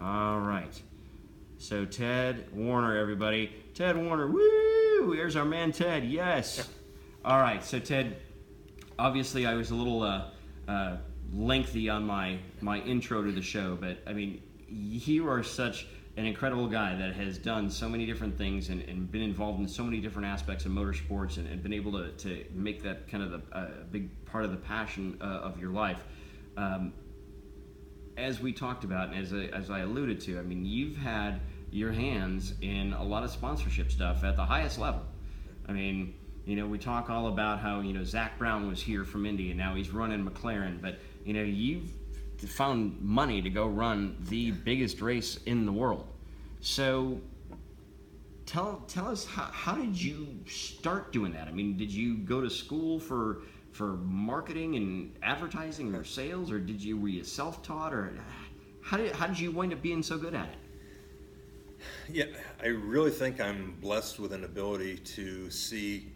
All right. So Ted Warner, everybody. Ted Warner, woo! Here's our man Ted, yes. All right, so Ted, obviously I was a little lengthy on my intro to the show, but I mean, you are such an incredible guy that has done so many different things and been involved in so many different aspects of motorsports and been able to make that kind of a big part of the passion of your life. As we talked about and as I alluded to, I mean, you've had your hands in a lot of sponsorship stuff at the highest level. I mean, we talk all about how, Zach Brown was here from Indy and now he's running McLaren, but, you've found money to go run the biggest race in the world. So tell us, how did you start doing that? I mean, did you go to school for marketing and advertising or sales, or were you self-taught, or how did you wind up being so good at it? Yeah, I really think I'm blessed with an ability to see,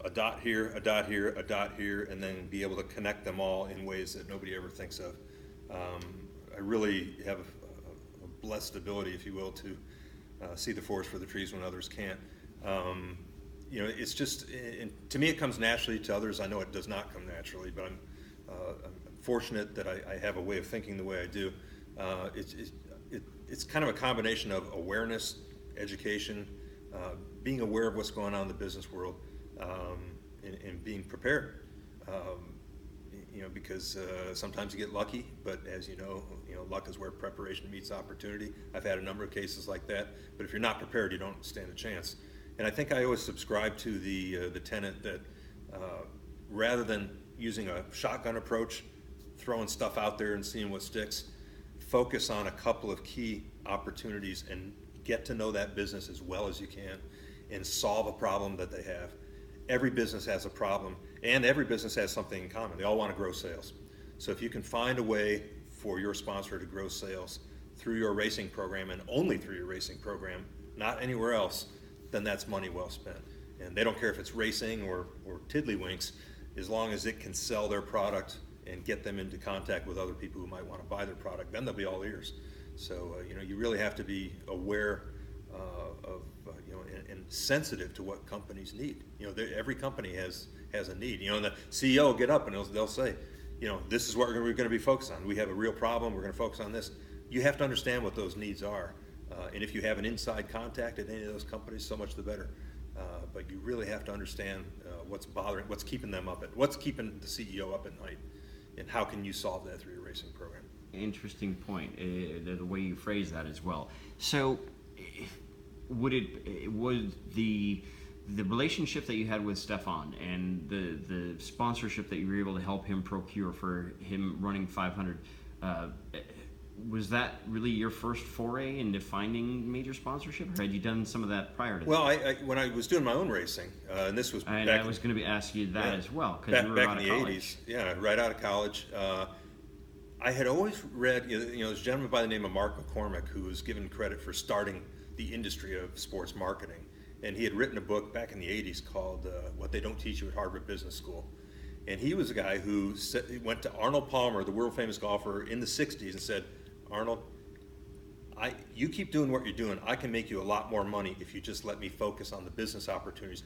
a dot here, a dot here, a dot here, and then be able to connect them all in ways that nobody ever thinks of. I really have a blessed ability, if you will, to see the forest for the trees when others can't. It's just, to me it comes naturally. To others, I know it does not come naturally, but I'm fortunate that I have a way of thinking the way I do. It's kind of a combination of awareness, education, being aware of what's going on in the business world, and being prepared. Because sometimes you get lucky, but as you know, luck is where preparation meets opportunity. I've had a number of cases like that, but if you're not prepared, you don't stand a chance. And I think I always subscribe to the tenet that rather than using a shotgun approach, throwing stuff out there and seeing what sticks, focus on a couple of key opportunities and get to know that business as well as you can and solve a problem that they have. Every business has a problem, and every business has something in common. They all want to grow sales. So if you can find a way for your sponsor to grow sales through your racing program, and only through your racing program, not anywhere else, then that's money well spent. And they don't care if it's racing or tiddlywinks, as long as it can sell their product and get them into contact with other people who might want to buy their product, then they'll be all ears. So you really have to be aware of and sensitive to what companies need. Every company has a need. And the CEO will get up and they'll say, this is what we're going to be focused on. We have a real problem. We're going to focus on this. You have to understand what those needs are. And if you have an inside contact at any of those companies, so much the better. But you really have to understand what's keeping them up what's keeping the CEO up at night, and how can you solve that through your racing program. Interesting point, the way you phrase that as well. So would the relationship that you had with Stefan and the sponsorship that you were able to help him procure for him running 500, was that really your first foray into finding major sponsorship, or had you done some of that prior to that? Well, when I was doing my own racing, and this was and I was going to ask you that as well, because you were back out in of the college. 80s. Yeah, right out of college. I had always read, there's a gentleman by the name of Mark McCormick who was given credit for starting the industry of sports marketing. And he had written a book back in the 80s called What They Don't Teach You at Harvard Business School. And he was a guy who went to Arnold Palmer, the world famous golfer, in the 60s and said, Arnold, you keep doing what you're doing. I can make you a lot more money if you just let me focus on the business opportunities.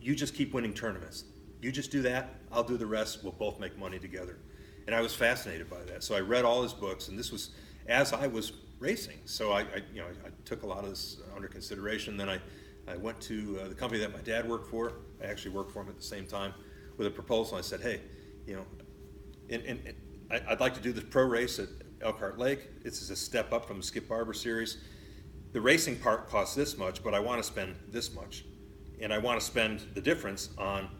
You just keep winning tournaments. You just do that, I'll do the rest, we'll both make money together. And I was fascinated by that. So I read all his books, and this was as I was racing. So I took a lot of this under consideration. Then I went to the company that my dad worked for. I actually worked for him at the same time with a proposal. I said, hey, I'd like to do this pro race at Elkhart Lake. This is a step up from the Skip Barber series. The racing part costs this much, but I want to spend this much. And I want to spend the difference on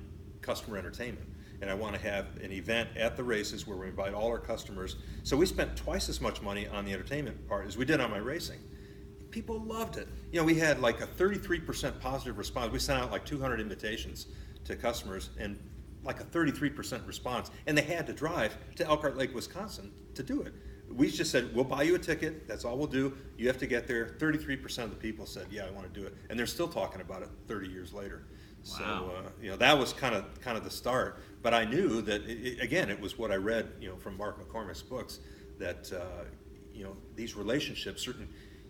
customer entertainment. And I want to have an event at the races where we invite all our customers. So we spent twice as much money on the entertainment part as we did on my racing. People loved it. We had like a 33% positive response. We sent out like 200 invitations to customers and like a 33% response. And they had to drive to Elkhart Lake, Wisconsin to do it. We just said, we'll buy you a ticket. That's all we'll do. You have to get there. 33% of the people said, yeah, I want to do it. And they're still talking about it 30 years later. Wow. So, that was kind of the start. But I knew that, it was what I read, from Mark McCormick's books, that, these relationships,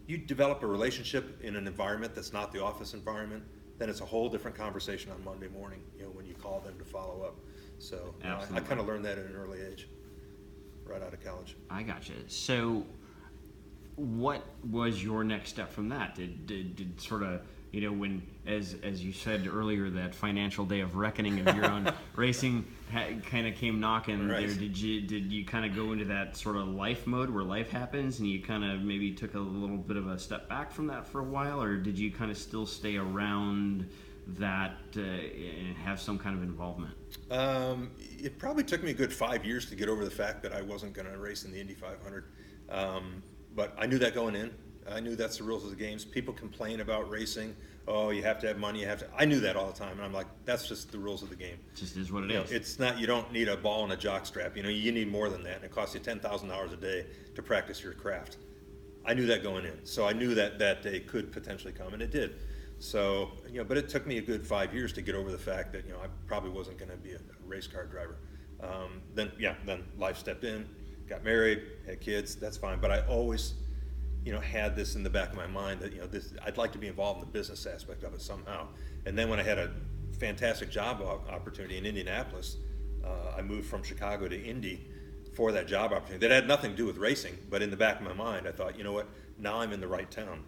you develop a relationship in an environment that's not the office environment, then it's a whole different conversation on Monday morning, when you call them to follow up. So I kind of learned that at an early age, right out of college. I gotcha. So what was your next step from that? Did sort of, when, as you said earlier, that financial day of reckoning of your own racing kind of came knocking Right. there. Did you kind of go into that sort of life mode where life happens and you kind of maybe took a little bit of a step back from that for a while, or did you kind of still stay around that and have some kind of involvement? It probably took me a good 5 years to get over the fact that I wasn't going to race in the Indy 500. But I knew that going in. I knew that's the rules of the games. People complain about racing. Oh, you have to have money. I knew that all the time, and I'm like, that's just the rules of the game. It just is what it is. It's not. You don't need a ball and a jock strap. You need more than that, and it costs you $10,000 a day to practice your craft. I knew that going in, so I knew that day could potentially come, and it did. So, but it took me a good 5 years to get over the fact that I probably wasn't going to be a race car driver. Then life stepped in, got married, had kids. That's fine, but I always had this in the back of my mind that I'd like to be involved in the business aspect of it somehow. And then when I had a fantastic job opportunity in Indianapolis, I moved from Chicago to Indy for that job opportunity. That had nothing to do with racing, but in the back of my mind, I thought, what? Now I'm in the right town.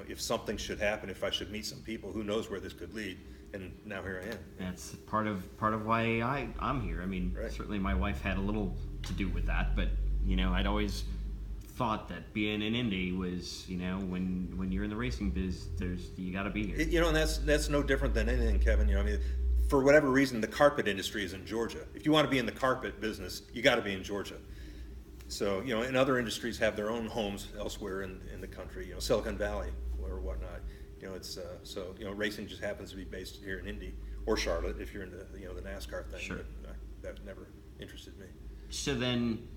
If something should happen, if I should meet some people, who knows where this could lead? And now here I am. That's part of why I'm here. I mean, Right. Certainly my wife had a little to do with that, but I'd always thought that being in Indy was, when you're in the racing biz, you got to be here. And that's no different than anything, Kevin. I mean, for whatever reason, the carpet industry is in Georgia. If you want to be in the carpet business, you got to be in Georgia. So, and other industries have their own homes elsewhere in the country, Silicon Valley or whatnot. Racing just happens to be based here in Indy or Charlotte if you're into, the NASCAR thing. Sure. But that never interested me. So then,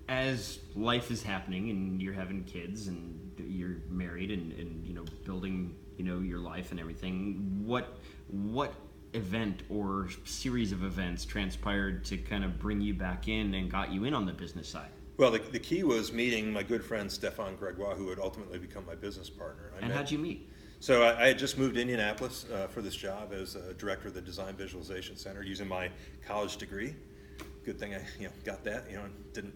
as life is happening and you're having kids and you're married and building, your life and everything, what event or series of events transpired to kind of bring you back in and got you in on the business side? Well, the key was meeting my good friend Stefan Gregoire, who would ultimately become my business partner. How'd you meet? So I had just moved to Indianapolis for this job as a director of the Design Visualization Center using my college degree. Good thing I got that, and didn't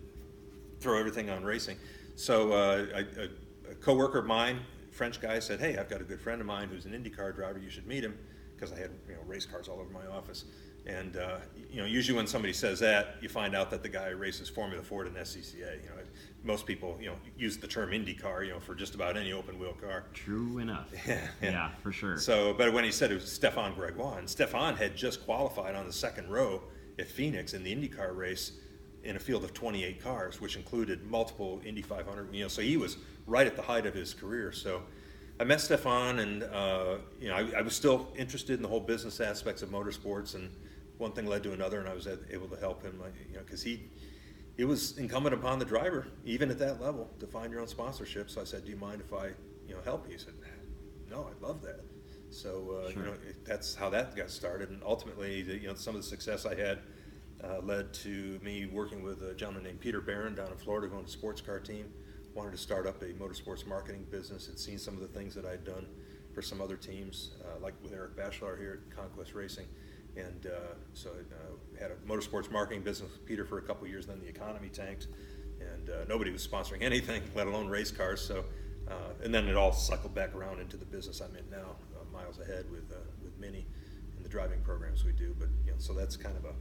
throw everything on racing. So a coworker of mine, French guy, said, "Hey, I've got a good friend of mine who's an IndyCar driver. You should meet him," because I had race cars all over my office. And usually when somebody says that, you find out that the guy races Formula Ford and SCCA. Most people use the term IndyCar for just about any open wheel car. True enough. Yeah, for sure. So, but when he said it was Stefan Gregoire, and Stefan had just qualified on the second row at Phoenix in the IndyCar race in a field of 28 cars, which included multiple Indy 500. So he was right at the height of his career. So I met Stefan, and I was still interested in the whole business aspects of motorsports, and one thing led to another, and I was able to help him, because it was incumbent upon the driver, even at that level, to find your own sponsorship. So I said, "Do you mind if I, help you?" He said, "No, I'd love that." So Sure. that's how that got started, and ultimately, some of the success I had led to me working with a gentleman named Peter Barron down in Florida, who owned a sports car team. Wanted to start up a motorsports marketing business. Had seen some of the things that I'd done for some other teams, like with Eric Bachelor here at Conquest Racing. And so I had a motorsports marketing business with Peter for a couple of years. Then the economy tanked, and nobody was sponsoring anything, let alone race cars. So, and then it all cycled back around into the business I'm in now, miles ahead with Mini and the driving programs we do. But so that's kind of a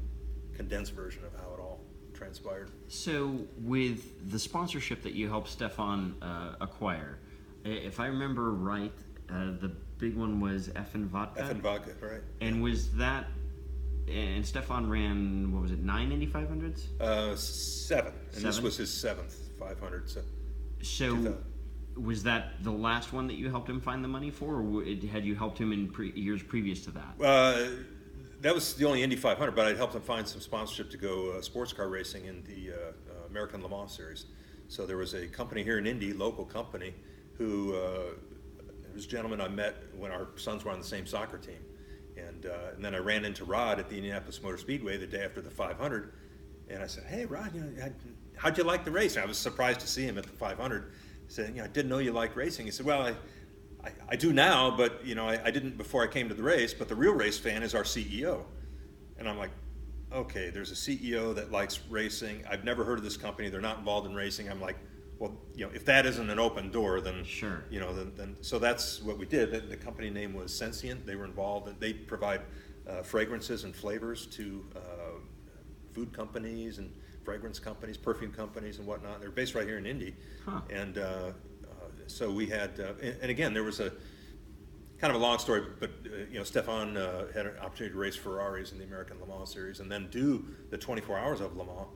condensed version of how it all transpired. So with the sponsorship that you helped Stefan acquire, if I remember right, the big one was Effin Vodka. Effin Vodka, right? And was that? And Stefan ran, what was it, 9 Indy 500s? 7. And this 7? was his 7th 500. So So was that the last one that you helped him find the money for, or had you helped him in years previous to that? That was the only Indy 500, but I'd helped him find some sponsorship to go sports car racing in the American Le Mans Series. So there was a company here in Indy, local company, who it was a gentleman I met when our sons were on the same soccer team. And then I ran into Rod at the Indianapolis Motor Speedway the day after the 500, and I said, "Hey, Rod, how'd you like the race? And I was surprised to see him at the 500. He said, I didn't know you liked racing. He said, well, I do now, but I didn't before I came to the race. But the real race fan is our CEO. And I'm like, okay, there's a CEO that likes racing. I've never heard of this company. They're not involved in racing. I'm like, well, if that isn't an open door, then sure. Then so that's what we did. The company name was Sensient. They were involved. They provide fragrances and flavors to food companies and fragrance companies, perfume companies, and whatnot. They're based right here in Indy, and so we had. And again, there was a kind of a long story, but Stefan had an opportunity to race Ferraris in the American Le Mans series, and then do the 24 hours of Le Mans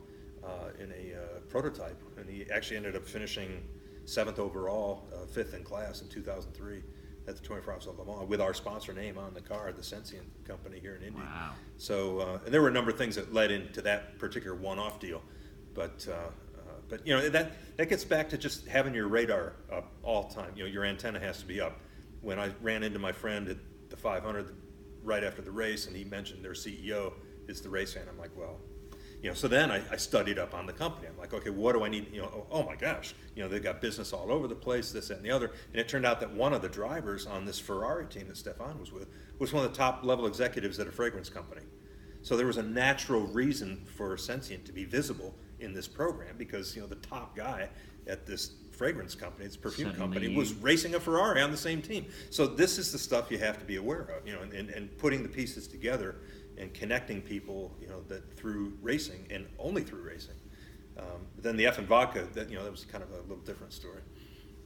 in a prototype, and he actually ended up finishing 7th overall, 5th in class in 2003 at the 24 Hours of Le Mans with our sponsor name on the car, the Sensient company here in Indy. Wow. So and there were a number of things that led into that particular one-off deal, but that gets back to just having your radar up all the time. Your antenna has to be up. When I ran into my friend at the 500 right after the race, and he mentioned their CEO is the race fan, I'm like, well. So then I studied up on the company. I'm like, okay, what do I need? Oh my gosh, they've got business all over the place, this, that, and the other. And it turned out that one of the drivers on this Ferrari team that Stefan was with was one of the top level executives at a fragrance company. So there was a natural reason for Sensient to be visible in this program because, the top guy at this fragrance company, this perfume company, was racing a Ferrari on the same team. So this is the stuff you have to be aware of, and putting the pieces together and connecting people, that through racing and only through racing. Then the F and vodka, that was kind of a little different story.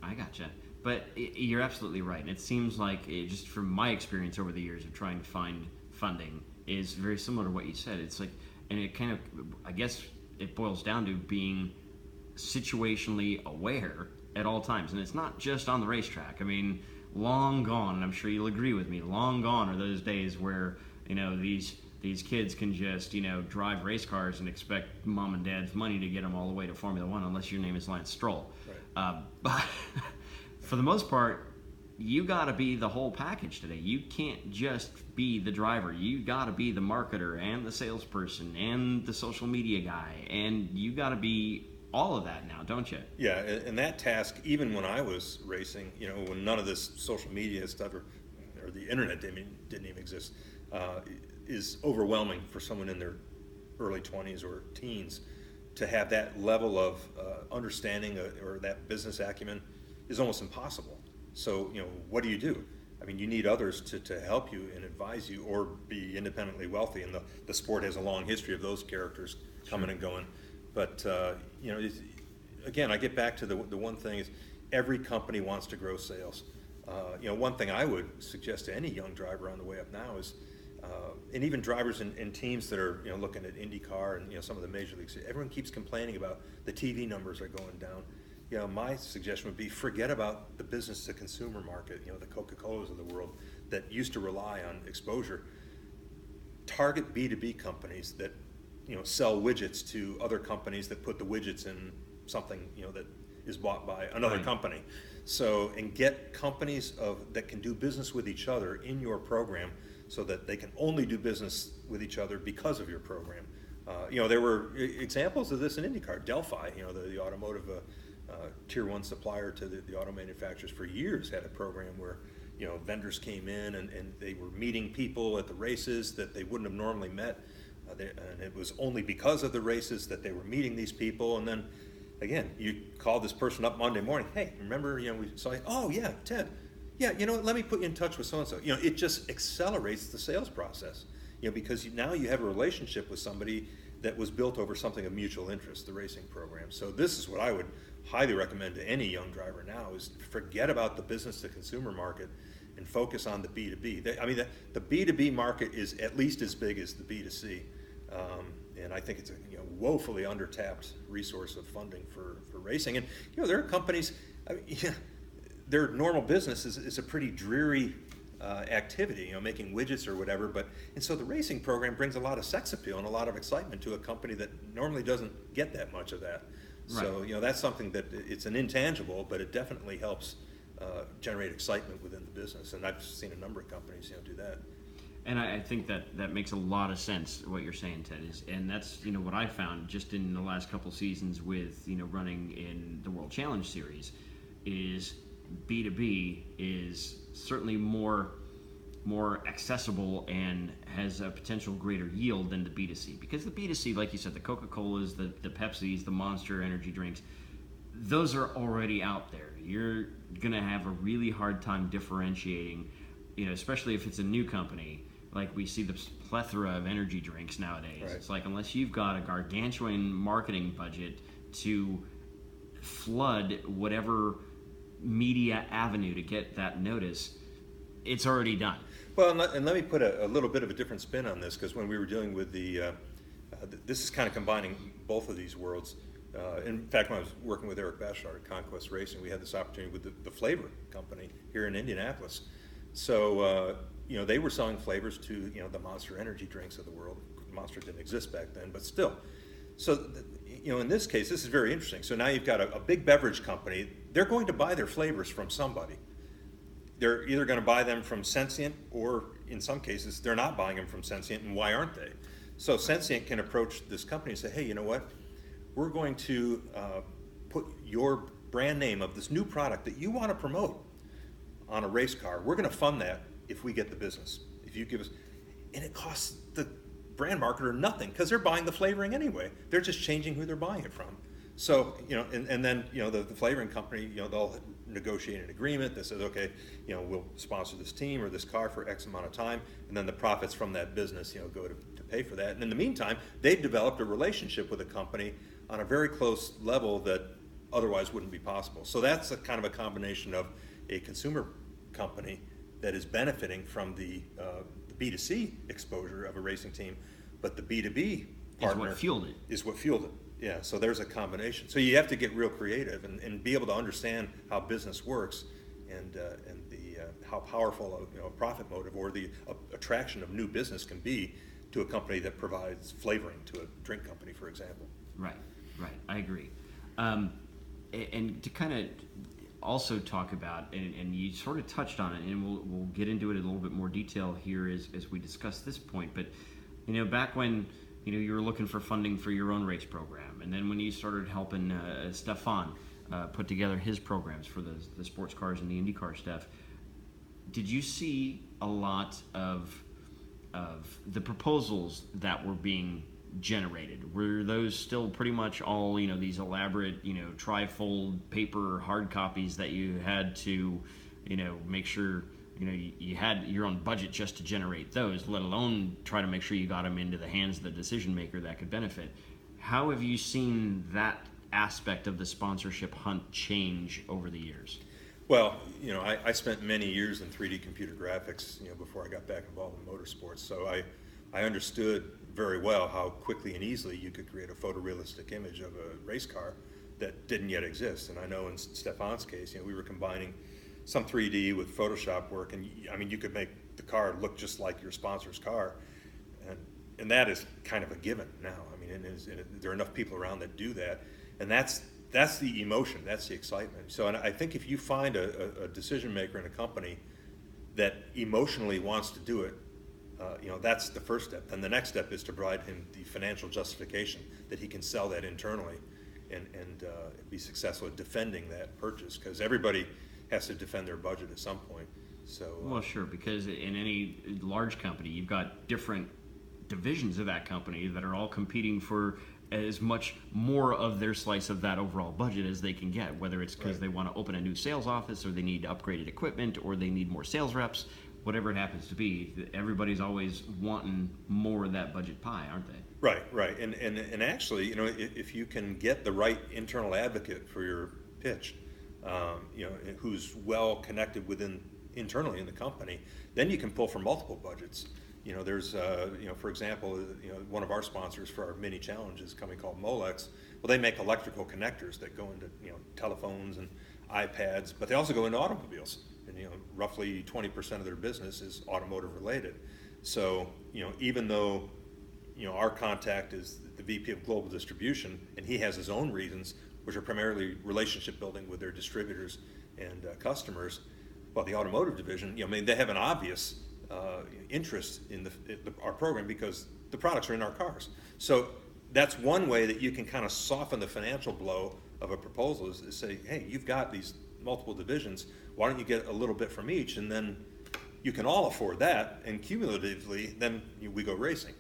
I gotcha. But you're absolutely right. And it seems like, just from my experience over the years of trying to find funding, is very similar to what you said. It's like, and it kind of, I guess it boils down to being situationally aware at all times. And it's not just on the racetrack. I mean, long gone, and I'm sure you'll agree with me, long gone are those days where, these kids can just, drive race cars and expect mom and dad's money to get them all the way to Formula One, unless your name is Lance Stroll. Right. But for the most part, you got to be the whole package today. You can't just be the driver. You got to be the marketer and the salesperson and the social media guy, and you got to be all of that now, don't you? Yeah, and that task, even when I was racing, when none of this social media stuff or the internet didn't even exist, is overwhelming for someone in their early 20s or teens to have that level of understanding or that business acumen is almost impossible. So, what do you do? I mean, you need others to help you and advise you or be independently wealthy, and the sport has a long history of those characters coming and going. But, again, I get back to the one thing is every company wants to grow sales. One thing I would suggest to any young driver on the way up now is, and even drivers in teams that are looking at IndyCar and some of the major leagues, everyone keeps complaining about the TV numbers are going down. My suggestion would be forget about the business to consumer market, the Coca-Colas of the world that used to rely on exposure. Target B2B companies that sell widgets to other companies that put the widgets in something that is bought by another company. So, and get companies that can do business with each other in your program so that they can only do business with each other because of your program. There were examples of this in IndyCar. Delphi, the automotive tier one supplier to the auto manufacturers for years, had a program where vendors came in and they were meeting people at the races that they wouldn't have normally met. And it was only because of the races that they were meeting these people. And then, again, you call this person up Monday morning. Hey, remember, we saw you. Oh, yeah, Ted. Yeah, let me put you in touch with so-and-so. It just accelerates the sales process, because now you have a relationship with somebody that was built over something of mutual interest, the racing program. So this is what I would highly recommend to any young driver now is forget about the business to consumer market and focus on the B2B. The B2B market is at least as big as the B2C. And I think it's a woefully undertapped resource of funding for racing. And there are companies, their normal business is a pretty dreary activity, making widgets or whatever. And so the racing program brings a lot of sex appeal and a lot of excitement to a company that normally doesn't get that much of that. Right. So that's something that it's an intangible, but it definitely helps generate excitement within the business. And I've seen a number of companies do that. And I think that makes a lot of sense what you're saying, Ted. And that's what I found just in the last couple seasons with running in the World Challenge Series is B2B is certainly more accessible and has a potential greater yield than the B2C, because the B2C, like you said, the Coca-Colas, the Pepsis, the Monster energy drinks, those are already out there. You're gonna have a really hard time differentiating, especially if it's a new company. Like we see the plethora of energy drinks nowadays. Right. It's like unless you've got a gargantuan marketing budget to flood whatever media avenue to get that notice, it's already done. Well, and let me put a little bit of a different spin on this, because when we were dealing with this is kind of combining both of these worlds. In fact, when I was working with Eric Bashar at Conquest Racing, we had this opportunity with the flavor company here in Indianapolis. So, they were selling flavors to, the Monster energy drinks of the world. Monster didn't exist back then, but still. So, in this case, this is very interesting. So now you've got a big beverage company. They're going to buy their flavors from somebody. They're either going to buy them from Sensient, or in some cases, they're not buying them from Sensient, and why aren't they? So Sensient can approach this company and say, hey, you know what? We're going to put your brand name of this new product that you want to promote on a race car. We're going to fund that if we get the business. If you give us, and it costs the brand marketer nothing, because they're buying the flavoring anyway. They're just changing who they're buying it from. So, and then, the flavoring company, they'll negotiate an agreement that says, okay, we'll sponsor this team or this car for X amount of time, and then the profits from that business, go to pay for that. And in the meantime, they've developed a relationship with a company on a very close level that otherwise wouldn't be possible. So that's a kind of a combination of a consumer company that is benefiting from the B2C exposure of a racing team, but the B2B partner is what fueled it. Yeah, so there's a combination. So you have to get real creative and be able to understand how business works, and the how powerful a profit motive or the attraction of new business can be to a company that provides flavoring to a drink company, for example. Right. I agree. And to kind of also talk about, and you sort of touched on it, and we'll get into it in a little bit more detail here as we discuss this point. But back when you were looking for funding for your own race program, and then when you started helping Stefan put together his programs for the sports cars and the IndyCar stuff, did you see a lot of the proposals that were being generated? Were those still pretty much all these elaborate tri-fold paper hard copies that you had to make sure you had your own budget just to generate those, let alone try to make sure you got them into the hands of the decision maker that could benefit? How have you seen that aspect of the sponsorship hunt change over the years? Well, I spent many years in 3D computer graphics, before I got back involved in motorsports. So I understood very well how quickly and easily you could create a photorealistic image of a race car that didn't yet exist. And I know in Stefan's case, we were combining some 3D with Photoshop work, and you could make the car look just like your sponsor's car, and that is kind of a given now. There are enough people around that do that, and that's the emotion, that's the excitement. So, and I think if you find a decision maker in a company that emotionally wants to do it, that's the first step. Then the next step is to provide him the financial justification that he can sell that internally and be successful at defending that purchase, because everybody has to defend their budget at some point. So well, sure, because in any large company, you've got different divisions of that company that are all competing for as much more of their slice of that overall budget as they can get, whether it's because they want to open a new sales office, or they need upgraded equipment, or they need more sales reps, whatever it happens to be. Everybody's always wanting more of that budget pie, aren't they? Right. And actually, if you can get the right internal advocate for your pitch, who's well connected internally in the company, then you can pull from multiple budgets. There's, for example, one of our sponsors for our mini challenge is a company called Molex. Well, they make electrical connectors that go into, telephones and iPads, but they also go into automobiles. And, roughly 20% of their business is automotive related. So, even though, our contact is the VP of Global Distribution, and he has his own reasons, which are primarily relationship building with their distributors and customers. Well, the automotive division, they have an obvious interest in our program because the products are in our cars. So that's one way that you can kind of soften the financial blow of a proposal is say, hey, you've got these multiple divisions, why don't you get a little bit from each, and then you can all afford that, and cumulatively, then we go racing.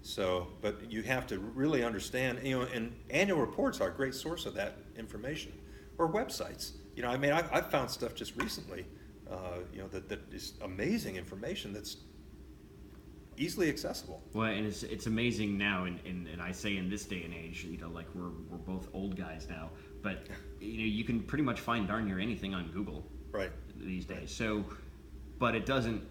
So, but you have to really understand, and annual reports are a great source of that information, or websites. I mean, I've found stuff just recently, that is amazing information that's easily accessible. Well, and it's amazing now, and I say in this day and age, like we're both old guys now, but you can pretty much find darn near anything on Google Right. these days. So, but it doesn't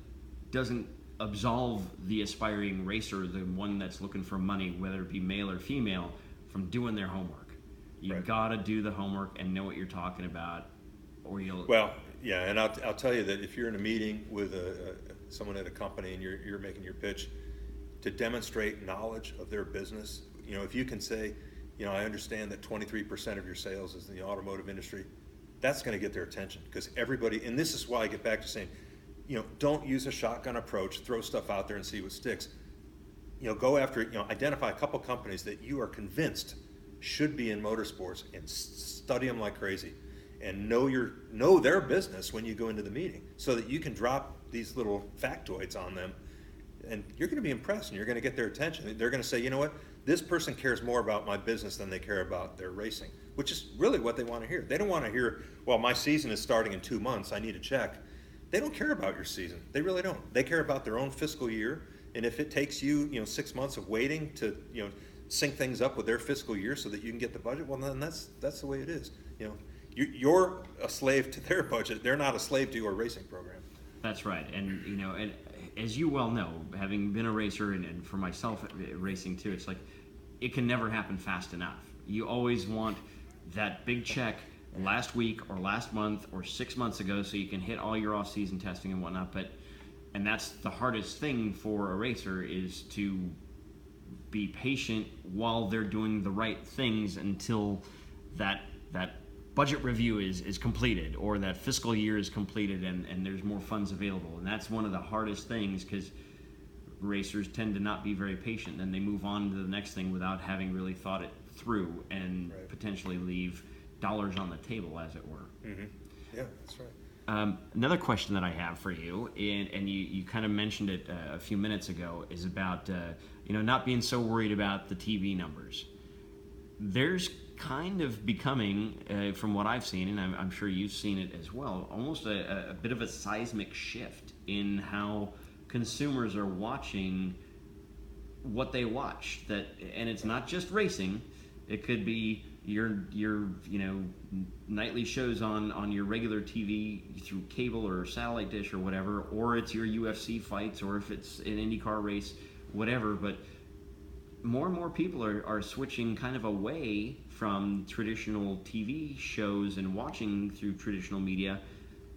absolve the aspiring racer, the one that's looking for money, whether it be male or female, from doing their homework. You Right. gotta do the homework and know what you're talking about, or you'll. Well, yeah, and I'll tell you that if you're in a meeting with someone at a company and you're making your pitch, to demonstrate knowledge of their business, if you can say, I understand that 23% of your sales is in the automotive industry, that's going to get their attention because everybody, and this is why I get back to saying, don't use a shotgun approach, throw stuff out there and see what sticks. Go after, identify a couple companies that you are convinced should be in motorsports and study them like crazy. And know their business when you go into the meeting so that you can drop these little factoids on them and you're going to be impressed and you're going to get their attention. They're going to say, you know what, this person cares more about my business than they care about their racing, which is really what they want to hear. They don't want to hear, well, my season is starting in 2 months, I need a check. They don't care about your season. They really don't. They care about their own fiscal year, and if it takes you, 6 months of waiting to, sync things up with their fiscal year so that you can get the budget, well, then that's the way it is. You're a slave to their budget. They're not a slave to your racing program. That's right, and and as you well know, having been a racer and for myself racing too, it's like it can never happen fast enough. You always want that big check last week or last month or 6 months ago so you can hit all your off-season testing and whatnot. And that's the hardest thing for a racer is to be patient while they're doing the right things until that budget review is completed or that fiscal year is completed and there's more funds available. And that's one of the hardest things because racers tend to not be very patient. Then they move on to the next thing without having really thought it through and Right. potentially leave dollars on the table, as it were. Mm-hmm. Yeah, that's right. Another question that I have for you, and you kind of mentioned it a few minutes ago, is about not being so worried about the TV numbers. There's kind of becoming, from what I've seen, and I'm sure you've seen it as well, almost a bit of a seismic shift in how consumers are watching what they watch. And it's not just racing; it could be your nightly shows on your regular TV through cable or satellite dish or whatever, or it's your UFC fights, or if it's an IndyCar race, whatever. But more and more people are switching kind of away from traditional TV shows and watching through traditional media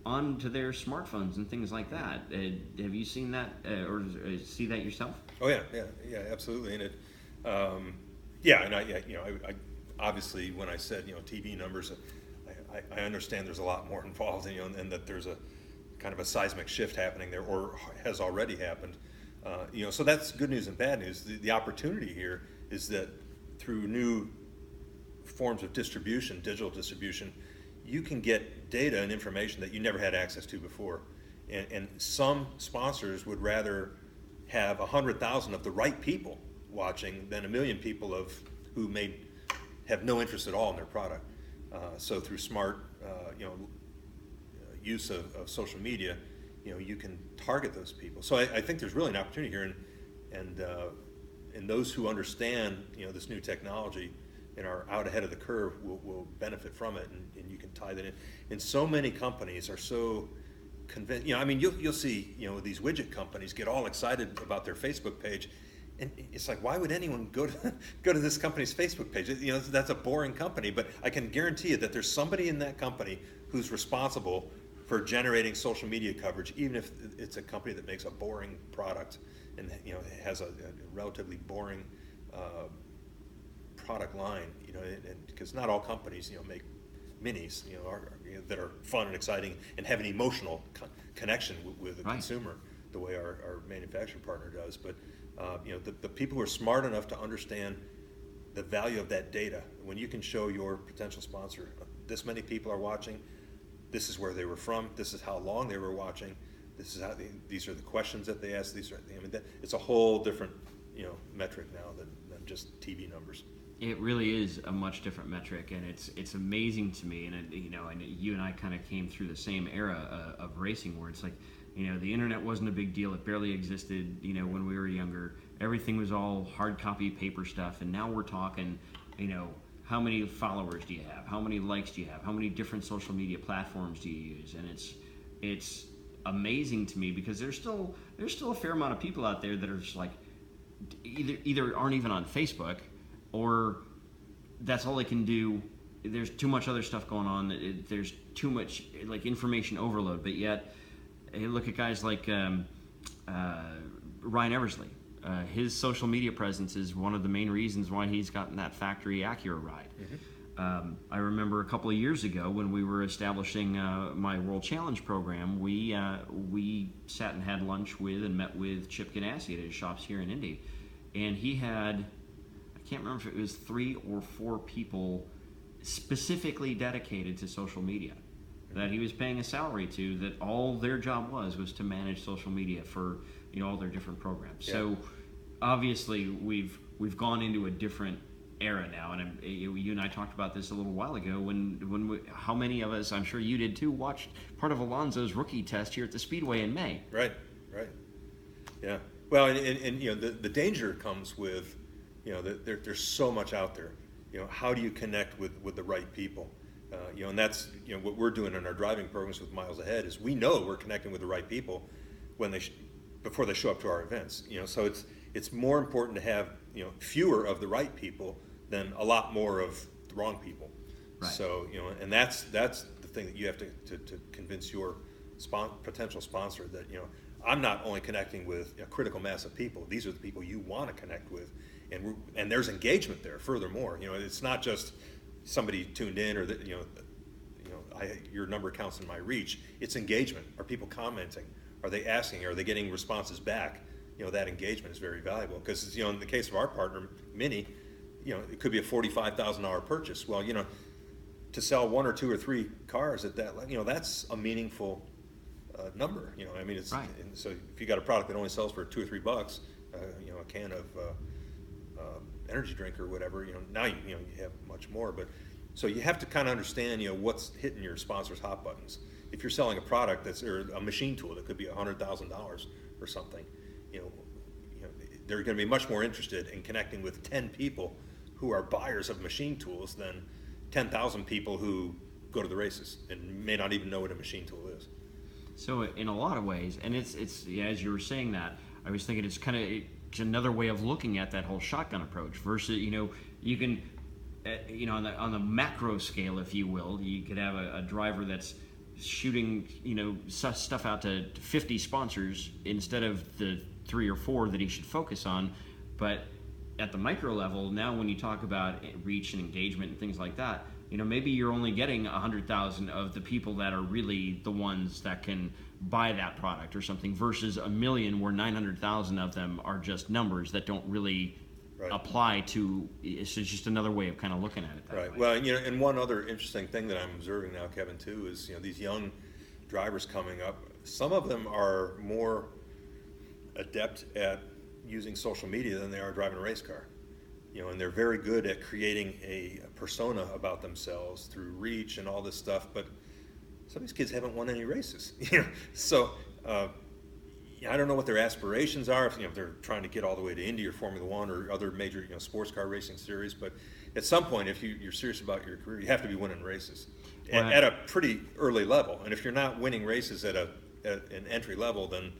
onto their smartphones and things like that. Have you seen that or see that yourself? Oh yeah, absolutely. And I obviously when I said TV numbers, I understand there's a lot more involved, and that there's a kind of a seismic shift happening there, or has already happened. So that's good news and bad news. The opportunity here is that through new forms of distribution, digital distribution, you can get data and information that you never had access to before. And some sponsors would rather have 100,000 of the right people watching than 1 million people who may have no interest at all in their product. So through smart use of social media, you can target those people. So I think there's really an opportunity here, and those who understand this new technology and are out ahead of the curve will benefit from it, and you can tie that in. And so many companies are so convinced. You'll see these widget companies get all excited about their Facebook page, and it's like, why would anyone go to this company's Facebook page? That's a boring company, but I can guarantee you that there's somebody in that company who's responsible for generating social media coverage, even if it's a company that makes a boring product and has a relatively boring product line. Because not all companies make minis that are fun and exciting and have an emotional connection with the Right. consumer. the way our manufacturer partner does. But the people who are smart enough to understand the value of that data, when you can show your potential sponsor, this many people are watching, this is where they were from, this is how long they were watching, this is how these are the questions that they ask. It's a whole different metric now than just TV numbers. It really is a much different metric, and it's amazing to me. And and you and I kind of came through the same era of racing, where it's like, the internet wasn't a big deal. It barely existed, when we were younger. Everything was all hard copy paper stuff, and now we're talking, how many followers do you have? How many likes do you have? How many different social media platforms do you use? And it's amazing to me, because there's still a fair amount of people out there that are just like either aren't even on Facebook, or that's all they can do. There's too much other stuff going on. There's too much like information overload. But yet, hey, look at guys like Ryan Eversley. His social media presence is one of the main reasons why he's gotten that factory Acura ride. Mm-hmm. I remember a couple of years ago when we were establishing my World Challenge program, we sat and had lunch with and met with Chip Ganassi at his shops here in Indy. And he had, I can't remember if it was 3 or 4 people specifically dedicated to social media that he was paying a salary to, that all their job was to manage social media for all their different programs. Yeah. So obviously we've gone into a different era now, and you and I talked about this a little while ago when how many of us, I'm sure you did too, watched part of Alonso's rookie test here at the Speedway in May. Right. Yeah. Well, and the danger comes with there's so much out there. How do you connect with the right people? And that's what we're doing in our driving programs with Miles Ahead is we know we're connecting with the right people when before they show up to our events. So it's more important to have fewer of the right people than a lot more of the wrong people. Right. So and that's the thing that you have to convince your potential sponsor that I'm not only connecting with a critical mass of people. These are the people you want to connect with, and there's engagement there. Furthermore, it's not just somebody tuned in or that your number counts in my reach. It's engagement. Are people commenting? Are they asking? Are they getting responses back? That engagement is very valuable because in the case of our partner Mini, it could be a $45,000 purchase. Well, to sell 1 or 2 or 3 cars at that, that's a meaningful number. It's right. So if you got a product that only sells for $2 or $3, a can of energy drink or whatever, now you have much more. But so you have to kind of understand, what's hitting your sponsor's hot buttons. If you're selling a product or a machine tool that could be $100,000 or something, they're going to be much more interested in connecting with 10 people who are buyers of machine tools than 10,000 people who go to the races and may not even know what a machine tool is. So in a lot of ways, and it's as you were saying that, I was thinking it's kind of another way of looking at that whole shotgun approach versus, you can, on the macro scale, if you will, you could have a driver that's shooting, stuff out to 50 sponsors instead of the 3 or 4 that he should focus on. But at the micro level, now when you talk about reach and engagement and things like that, maybe you're only getting 100,000 of the people that are really the ones that can buy that product or something versus 1 million where 900,000 of them are just numbers that don't really apply to. It's just another way of kind of looking at it that way. Well, and one other interesting thing that I'm observing now, Kevin, too, is these young drivers coming up. Some of them are more adept at using social media than they are driving a race car. And they're very good at creating a persona about themselves through reach and all this stuff. But some of these kids haven't won any races. So I don't know what their aspirations are. If they're trying to get all the way to Indy or Formula One or other major sports car racing series. But at some point, if you're serious about your career, you have to be winning races at a pretty early level. And if you're not winning races at an entry level, then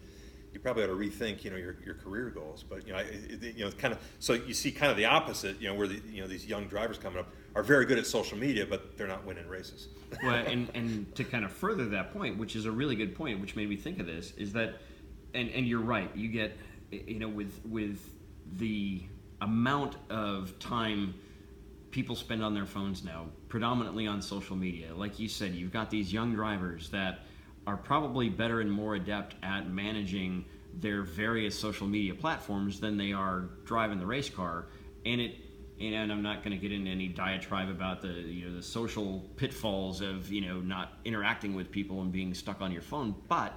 you probably ought to rethink, your career goals. But kind of, so you see kind of the opposite, where these young drivers coming up are very good at social media, but they're not winning races. Well, and to kind of further that point, which is a really good point, which made me think of this, is that, and you're right, you get, with the amount of time people spend on their phones now, predominantly on social media, like you said, you've got these young drivers that are probably better and more adept at managing their various social media platforms than they are driving the race car. And I'm not going to get into any diatribe about the social pitfalls of not interacting with people and being stuck on your phone, but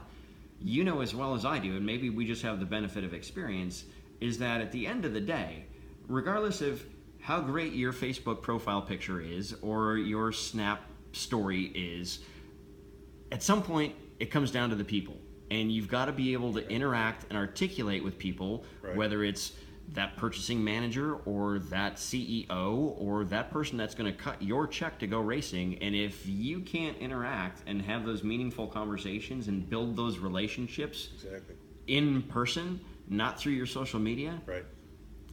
as well as I do, and maybe we just have the benefit of experience, is that at the end of the day, regardless of how great your Facebook profile picture is or your Snap story is, at some point it comes down to the people, and you've got to be able to interact and articulate with people, right. Whether it's that purchasing manager or that CEO or that person that's going to cut your check to go racing. And if you can't interact and have those meaningful conversations and build those relationships exactly. in person, not through your social media, right.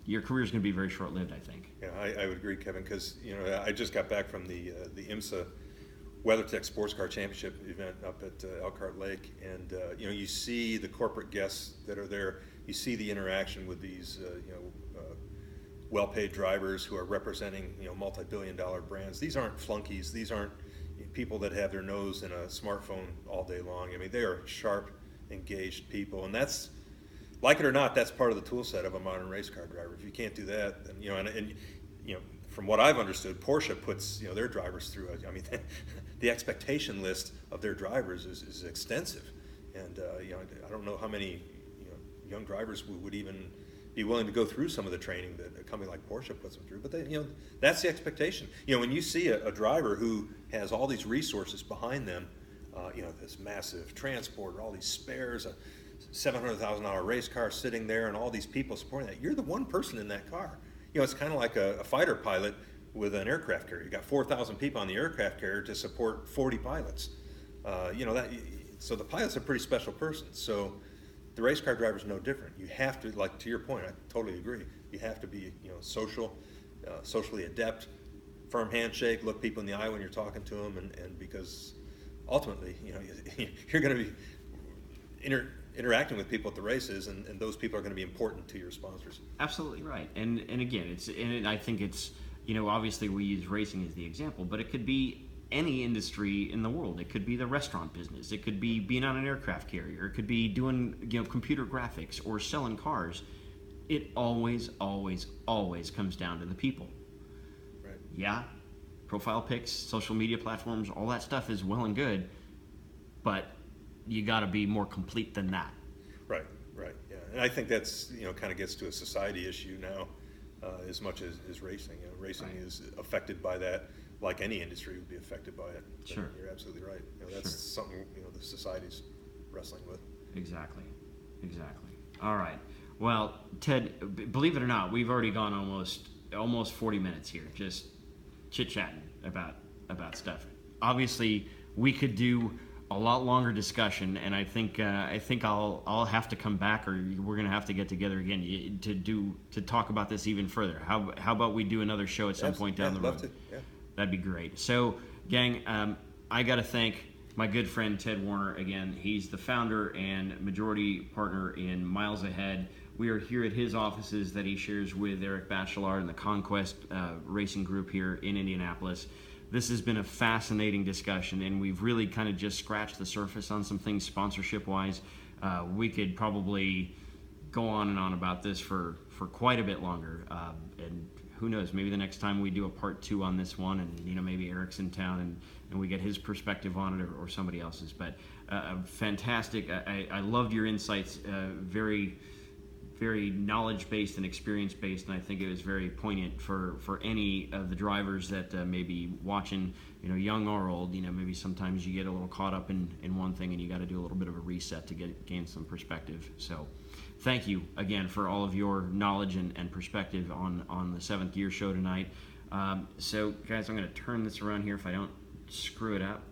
your career is going to be very short-lived, I think. Yeah, I would agree, Kevin, because I just got back from the IMSA WeatherTech Sports Car Championship event up at Elkhart Lake, and you see the corporate guests that are there. You see the interaction with these well-paid drivers who are representing multi-billion-dollar brands. These aren't flunkies. These aren't people that have their nose in a smartphone all day long. I mean, they are sharp, engaged people, and that's, like it or not, that's part of the tool set of a modern race car driver. If you can't do that, then and from what I've understood, Porsche puts their drivers through. I mean, the expectation list of their drivers is extensive, and I don't know how many young drivers would even be willing to go through some of the training that a company like Porsche puts them through. But that's the expectation. When you see a driver who has all these resources behind them, this massive transport, all these spares, a $700,000 race car sitting there, and all these people supporting that, you're the one person in that car. It's kind of like a fighter pilot with an aircraft carrier. You got 4,000 people on the aircraft carrier to support 40 pilots. So the pilot's a pretty special person. So the race car driver is no different. You have to, like, to your point, I totally agree. You have to be, social, socially adept, firm handshake, look people in the eye when you're talking to them, and because ultimately, you're going to be interacting with people at the races, and those people are going to be important to your sponsors. Absolutely right. And again, I think it's, obviously we use racing as the example, but it could be any industry in the world. It could be the restaurant business. It could be being on an aircraft carrier. It could be doing computer graphics or selling cars. It always, always, always comes down to the people. Right. Yeah, profile pics, social media platforms, all that stuff is well and good, but you got to be more complete than that. Right. Yeah, and I think that's kind of gets to a society issue now, as much as racing. Racing right. is affected by that. Like any industry would be affected by it. Sure. You're absolutely right. That's something the society's wrestling with. Exactly. All right. Well, Ted, believe it or not, we've already gone almost 40 minutes here, just chit-chatting about stuff. Obviously, we could do a lot longer discussion, and I think I'll have to come back, or we're gonna have to get together again to talk about this even further. How about we do another show at some point down the road? Love to. Yeah. That'd be great. So, gang, I got to thank my good friend Ted Warner again. He's the founder and majority partner in Miles Ahead. We are here at his offices that he shares with Eric Bachelard and the Conquest Racing Group here in Indianapolis. This has been a fascinating discussion, and we've really kind of just scratched the surface on some things sponsorship-wise. We could probably go on and on about this for quite a bit longer, and who knows, maybe the next time we do a part 2 on this one, and maybe Eric's in town and we get his perspective on it, or somebody else's. But fantastic. I loved your insights, very, very knowledge-based and experience-based, and I think it was very poignant for any of the drivers that may be watching, young or old. Maybe sometimes you get a little caught up in one thing, and you got to do a little bit of a reset to gain some perspective. So thank you again for all of your knowledge and perspective on the Seventh Gear Show tonight. So guys, I'm going to turn this around here if I don't screw it up.